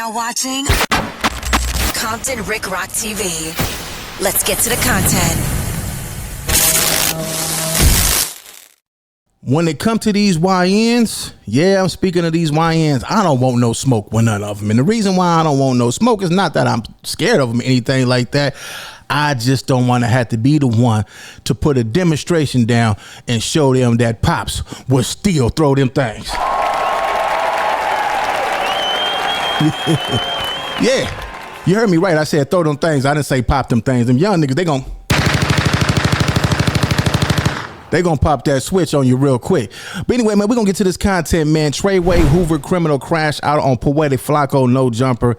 now watching Compton Rick Rock TV. Let's get to the content. When it comes to these YNs, yeah, I'm speaking of these YNs, I don't want no smoke with none of them. And the reason why I don't want no smoke is not that I'm scared of them or anything like that. I just don't want to have to be the one to put a demonstration down and show them that Pops will still throw them things. Yeah, you heard me right. I said throw them things. I didn't say pop them things. Them young niggas, they gonna pop that switch on you real quick. But anyway, man, we're gonna get to this content, man. Treyway Hoover criminal crash out on Poetic FLAKKO no jumper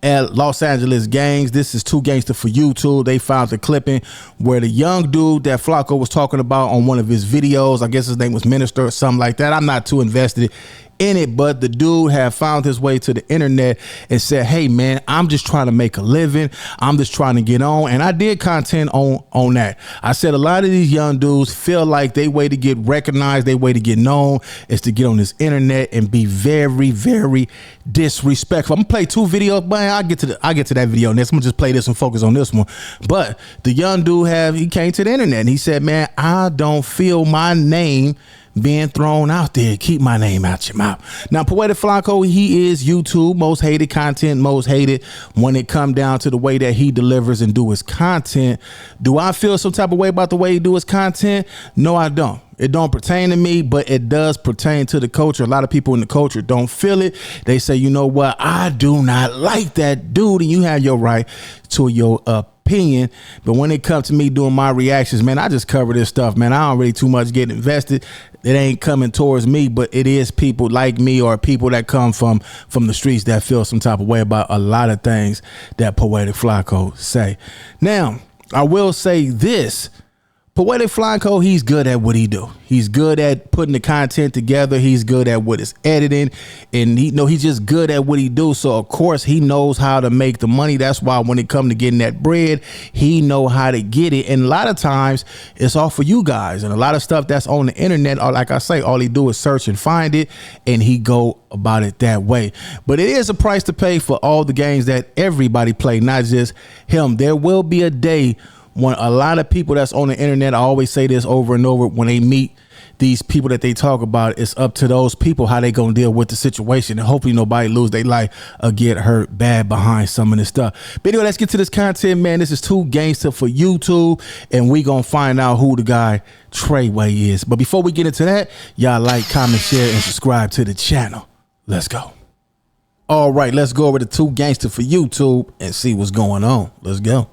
at Los Angeles gangs. This is Too Gangsta for YouTube. They found the clipping where the young dude that FLAKKO was talking about on one of his videos, I guess his name was Minister or something like that. I'm not too invested in it, but the dude had found his way to the internet and said, hey man, I'm just trying to make a living, I'm just trying to get on. And I did content on that. I said a lot of these young dudes feel like they way to get recognized, they way to get known is to get on this internet and be very, very disrespectful. I'm gonna play two videos, but I'll get to that video next. I'm gonna just play this and focus on this one. But the young dude he came to the internet and he said, man, I don't feel my name being thrown out there. Keep my name out your mouth. Now, Poetic FLAKKO, he is YouTube most hated content, most hated when it come down to the way that he delivers and do his content. Do I feel some type of way about the way he do his content? No, I don't. It don't pertain to me, but it does pertain to the culture. A lot of people in the culture don't feel it. They say, you know what? I do not like that dude, and you have your right to your opinion. But when it comes to me doing my reactions, man, I just cover this stuff, man. I don't really too much get invested. It ain't coming towards me, but it is people like me or people that come from the streets that feel some type of way about a lot of things that Poetic FLAKKO say. Now, I will say this. Poetic FLAKKO, he's good at what he do. He's good at putting the content together. He's good at what is editing, and he's just good at what he do. So of course he knows how to make the money. That's why when it come to getting that bread, he know how to get it. And a lot of times it's all for you guys. And a lot of stuff that's on the internet, or like I say, all he do is search and find it, and he go about it that way. But it is a price to pay for all the games that everybody play, not just him. There will be a day when a lot of people that's on the internet, I always say this over and over, when they meet these people that they talk about, it's up to those people how they gonna deal with the situation, and hopefully nobody lose their life or get hurt bad behind some of this stuff. But anyway, let's get to this content, man. This is Too Gangsta for YouTube, and we gonna find out who the guy Treyway is. But before we get into that, y'all like, comment, share, and subscribe to the channel. Let's go. All right, let's go over to Too Gangsta for YouTube and see what's going on. Let's go.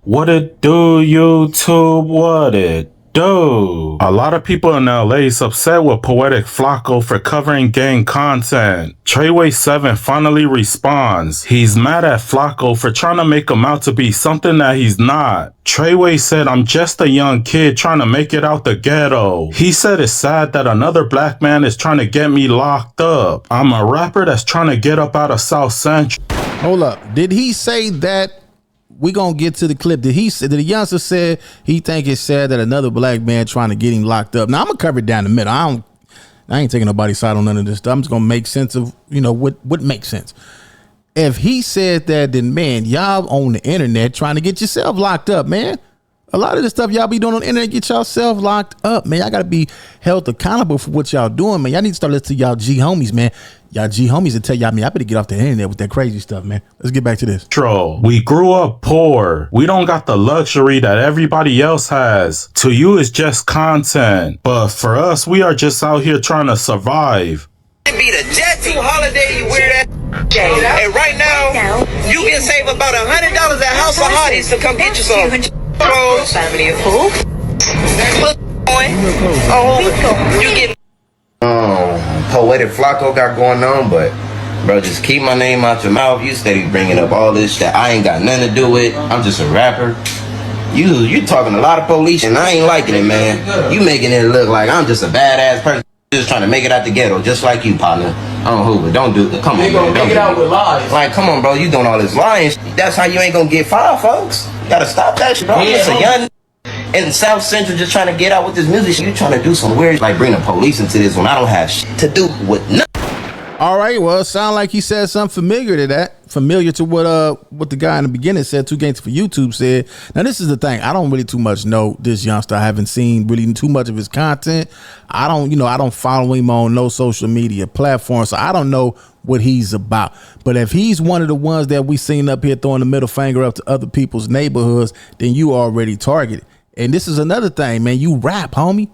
What it do, YouTube? What it do? A lot of people in LA is upset with Poetic FLAKKO for covering gang content. Treyway7 finally responds. He's mad at FLAKKO for trying to make him out to be something that he's not. Treyway said, I'm just a young kid trying to make it out the ghetto. He said it's sad that another black man is trying to get me locked up. I'm a rapper that's trying to get up out of South Central. Hold up. Did he say that? We gonna get to the clip. Did the youngster said he think it's sad that another black man trying to get him locked up? Now I'm gonna cover it down the middle. I ain't taking nobody's side on none of this stuff. I'm just gonna make sense of what makes sense. If he said that, then man, y'all on the internet trying to get yourself locked up, man. A lot of the stuff y'all be doing on the internet get yourself locked up, man. Y'all gotta be held accountable for what y'all doing, man. Y'all need to start listening to y'all G homies, man. Y'all G homies that tell y'all, man, I better get off the internet with that crazy stuff, man. Let's get back to this. We grew up poor. We don't got the luxury that everybody else has. To you, it's just content. But for us, we are just out here trying to survive. It be the Jet 2 holiday, you wear that. And right now, you can save about $100 at House of Hotties to come get you some clothes. Family of food. You get. Poetic FLAKKO got going on, but bro, just keep my name out your mouth. You steady bringing up all this that I ain't got nothing to do with. I'm just a rapper. You talking a lot of police, and I ain't liking it, man. You making it look like I'm just a badass person. just trying to make it out the ghetto, just like you, partner. Hoover, don't do it. Come on, gonna man. make it out with lies. Like, come on, bro. You doing all this lying. That's how you ain't gonna get fired, folks. You gotta stop that shit, bro. It's a young in South Central just trying to get out with this music shit. You trying to do some weird, like bring the police into this when I don't have shit to do with nothing. All right, well, it sounds like he said something familiar to that. Familiar to what the guy in the beginning said, 2 Games for YouTube said. Now, this is the thing. I don't really too much know this youngster. I haven't seen really too much of his content. I don't follow him on no social media platform, so I don't know what he's about. But if he's one of the ones that we seen up here throwing the middle finger up to other people's neighborhoods, then you already targeted. And this is another thing, man. You rap, homie.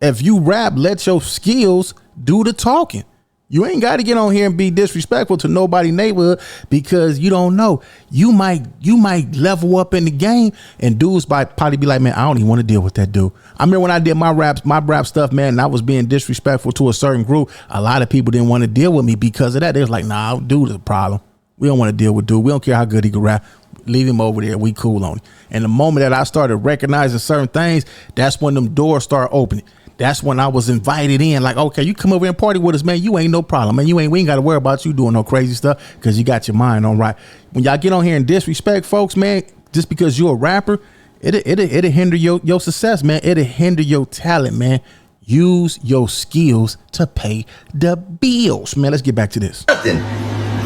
If you rap, let your skills do the talking. You ain't got to get on here and be disrespectful to nobody neighborhood, because you don't know. You might level up in the game, and dudes might probably be like, man, I don't even want to deal with that dude. I remember when I did my rap stuff, man, and I was being disrespectful to a certain group. A lot of people didn't want to deal with me because of that. They was like, nah, dude is a problem. We don't want to deal with dude. We don't care how good he can rap. Leave him over there. We cool on it. And the moment that I started recognizing certain things, that's when them doors start opening. That's when I was invited in, like, okay, you come over and party with us, man. You ain't no problem, man. We ain't got to worry about you doing no crazy stuff, because you got your mind on right. When y'all get on here and disrespect folks, man, just because you're a rapper, it'll hinder your success, man. It'll hinder your talent, man. Use your skills to pay the bills, man. Let's get back to this. Nothing.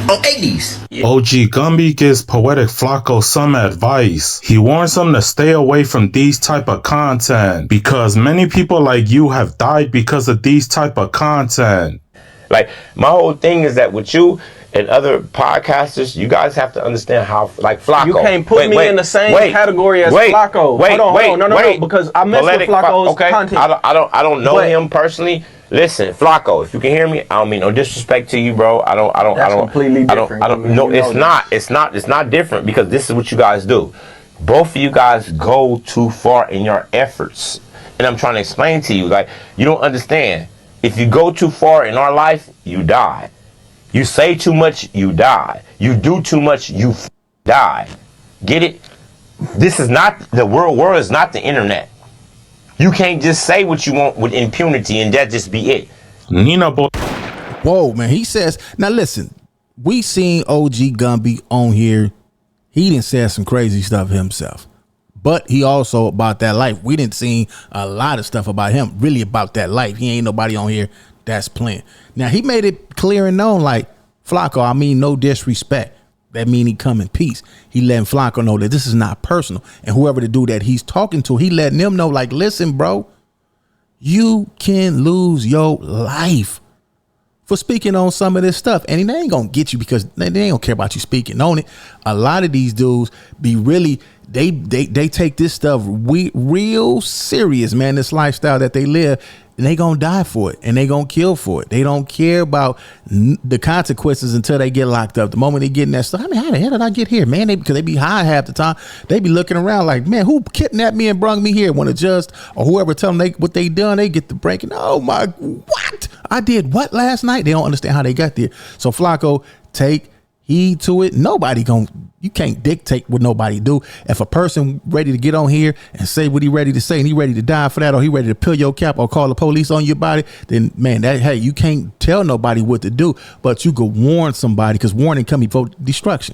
On 80s. OG Gumby gives Poetic Flacko some advice. He warns him to stay away from these type of content, because many people like you have died because of these type of content. Like, my whole thing is that with you and other podcasters, you guys have to understand how, like Flacko. You can't put me in the same category as Flacko. Hold on, no, because I mess with Flacko's content. I don't know him personally. Listen, Flacko, if you can hear me, I don't mean no disrespect to you, bro. That's completely different. No, it's not different, because this is what you guys do. Both of you guys go too far in your efforts. And I'm trying to explain to you, like, you don't understand. If you go too far in our life, you die. You say too much, you die. You do too much, you die. Get it? This is not the world is not the internet. You can't just say what you want with impunity and that just be it. Nina boy. Whoa, man. He says, now listen, we seen OG Gumby on here. He didn't say some crazy stuff himself, but he also about that life. We didn't see a lot of stuff about him, really about that life. He ain't nobody on here that's playing. Now, he made it clear and known, like, Flacko, I mean no disrespect. That mean he come in peace. He letting Flacko know that this is not personal. And whoever the dude that he's talking to, he letting them know, like, listen, bro, you can lose your life for speaking on some of this stuff. And they ain't gonna get you because they ain't gonna care about you speaking on it. A lot of these dudes be really, they take this stuff real serious, man, this lifestyle that they live. And they gonna die for it, and they gonna kill for it. They don't care about the consequences until they get locked up. The moment they get in that stuff, I mean, how the hell did I get here, man? Because they be high half the time. They be looking around like, man, who kidnapped me and brung me here? When a judge or whoever tell them what they done, they get the breaking. Oh my, what? I did what last night? They don't understand how they got there. So Flacko, take heed to it. You can't dictate what nobody do. If a person ready to get on here and say what he ready to say, and he ready to die for that, or he ready to peel your cap or call the police on your body, then man, hey, you can't tell nobody what to do, but you could warn somebody, because warning come before destruction.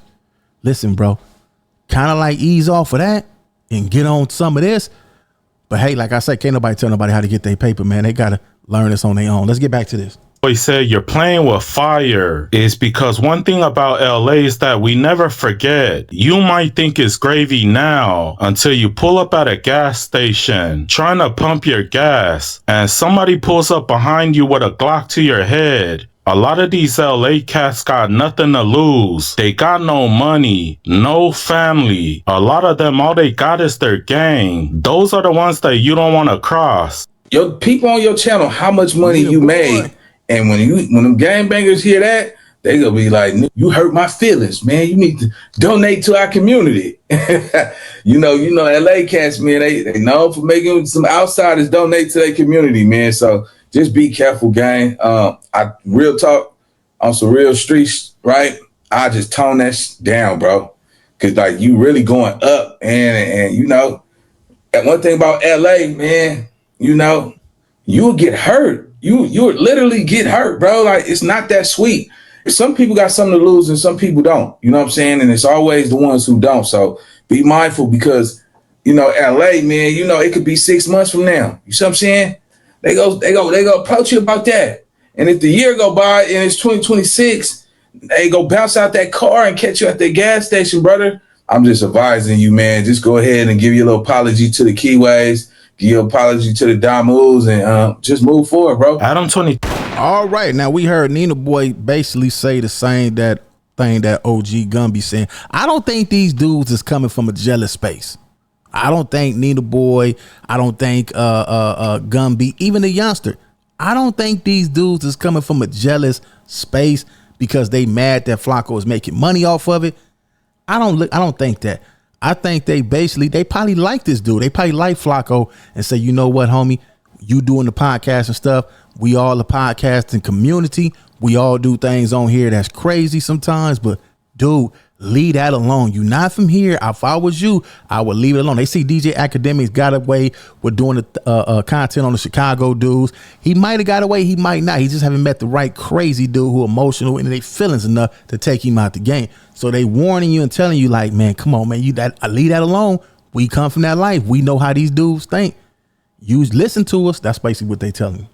Listen, bro, kind of like ease off of that and get on some of this. But hey, like I said, can't nobody tell nobody how to get their paper, man. They gotta learn this on their own. Let's get back to this. He said you're playing with fire is because one thing about LA is that we never forget. You might think it's gravy now until you pull up at a gas station trying to pump your gas and somebody pulls up behind you with a Glock to your head. A lot of these LA cats got nothing to lose. They got no money, no family. A lot of them, all they got is their gang. Those are the ones that you don't want to cross. Your people on your channel, how much money you made. And when them gangbangers hear that, they gonna be like, you hurt my feelings, man. You need to donate to our community. you know, LA cats, man, they known for making some outsiders donate to their community, man. So just be careful, gang. I real talk on some real streets, right? I just tone that down, bro. Cause like you really going up, and you know, and one thing about LA, man, you know, you'll get hurt. you would literally get hurt, bro. Like, it's not that sweet. Some people got something to lose and some people don't. You know what I'm saying? And it's always the ones who don't. So be mindful because, you know, LA, man, you know, it could be 6 months from now. You see what I'm saying? They go approach you about that. And if the year go by and it's 2026, they go bounce out that car and catch you at the gas station, brother. I'm just advising you, man, just go ahead and give your little apology to the Keyways, give your apology to the Damus, and just move forward, bro. Adam 20. All right, now we heard Nina Boy basically say the same thing that OG Gumby saying. I don't think these dudes is coming from a jealous space. I don't think Nina Boy, I don't think Gumby, even the youngster. I don't think these dudes is coming from a jealous space because they mad that FLAKKO is making money off of it. I don't think that. I think they probably like this dude. They probably like FLAKKO and say, you know what, homie, you doing the podcast and stuff. We all the podcasting community. We all do things on here that's crazy sometimes, but dude, leave that alone. You not from here. If I was you, I would leave it alone. They see DJ Academics got away with doing the content on the Chicago dudes. He might have got away. He might not. He just haven't met the right crazy dude who emotional and they feelings enough to take him out the game. So they warning you and telling you like, man, come on, man, leave that alone. We come from that life. We know how these dudes think. You listen to us. That's basically what they telling you.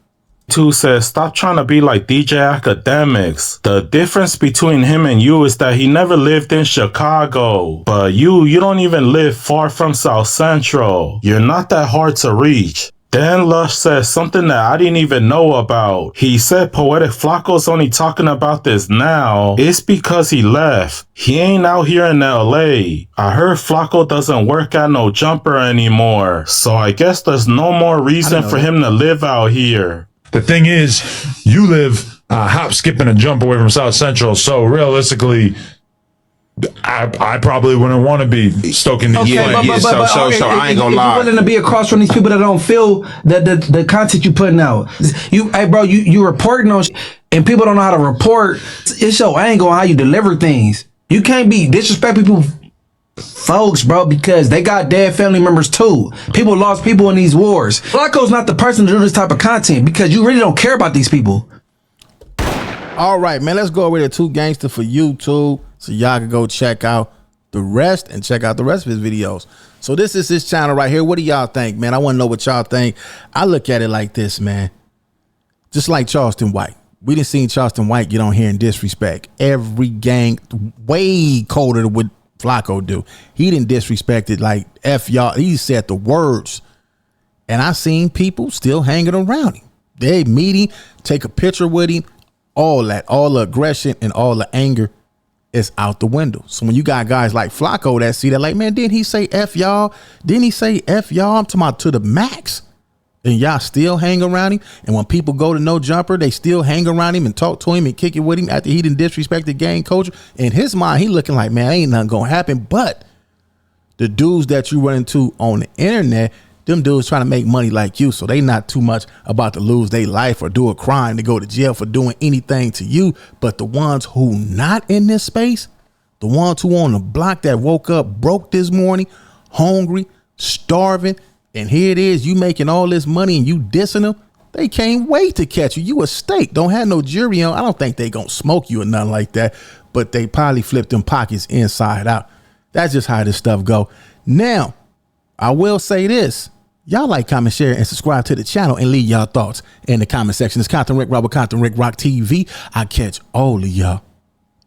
2 says, stop trying to be like DJ Academics. The difference between him and you is that he never lived in Chicago. But you don't even live far from South Central. You're not that hard to reach. Dan Lush says something that I didn't even know about. He said Poetic FLAKKO's only talking about this now. It's because he left. He ain't out here in LA. I heard FLAKKO doesn't work at no jumper anymore. So I guess there's no more reason for him to live out here. The thing is, you live hop, skip, and a jump away from South Central. So realistically, I probably wouldn't want to be stoking the so I ain't gonna lie. You're willing to be across from these people that don't feel the content you putting out. You reporting on and people don't know how to report. It's your angle on how you deliver things. You can't be disrespect people. Folks, bro, because they got dead family members too. People lost people in these wars. FLAKKO's not the person to do this type of content because you really don't care about these people. All right, man, let's go over to 2 Gangster for YouTube so y'all can go check out the rest and check out the rest of his videos. So this is his channel right here. What do y'all think, man? I want to know what y'all think. I look at it like this, man. Just like Charleston White. We done seen Charleston White get on here and disrespect every gang way colder than what FLAKKO do. He didn't disrespect it like F y'all. He said the words. And I seen people still hanging around him. They meet him, take a picture with him, all that, all the aggression and all the anger is out the window. So when you got guys like FLAKKO that see that like, man, didn't he say F y'all? Didn't he say F y'all? I'm talking about to the max. And y'all still hang around him. And when people go to No Jumper, they still hang around him and talk to him and kick it with him after he didn't disrespect the gang culture. In his mind, he looking like, man, ain't nothing gonna happen. But the dudes that you run into on the internet, them dudes trying to make money like you. So they not too much about to lose their life or do a crime to go to jail for doing anything to you. But the ones who not in this space, the ones who on the block that woke up broke this morning, hungry, starving, and here it is, you making all this money and you dissing them. They can't wait to catch you. You a steak. Don't have no jury on. I don't think they gonna smoke you or nothing like that. But they probably flip them pockets inside out. That's just how this stuff go. Now, I will say this. Y'all like, comment, share, and subscribe to the channel and leave y'all thoughts in the comment section. It's Compton Rick Rock, Compton Rick Rock TV. I catch all of y'all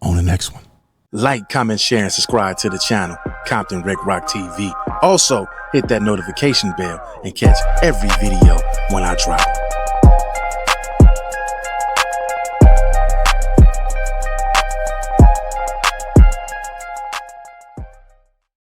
on the next one. Like, comment, share, and subscribe to the channel, Compton Rick Rock TV. Also, hit that notification bell and catch every video when I drop.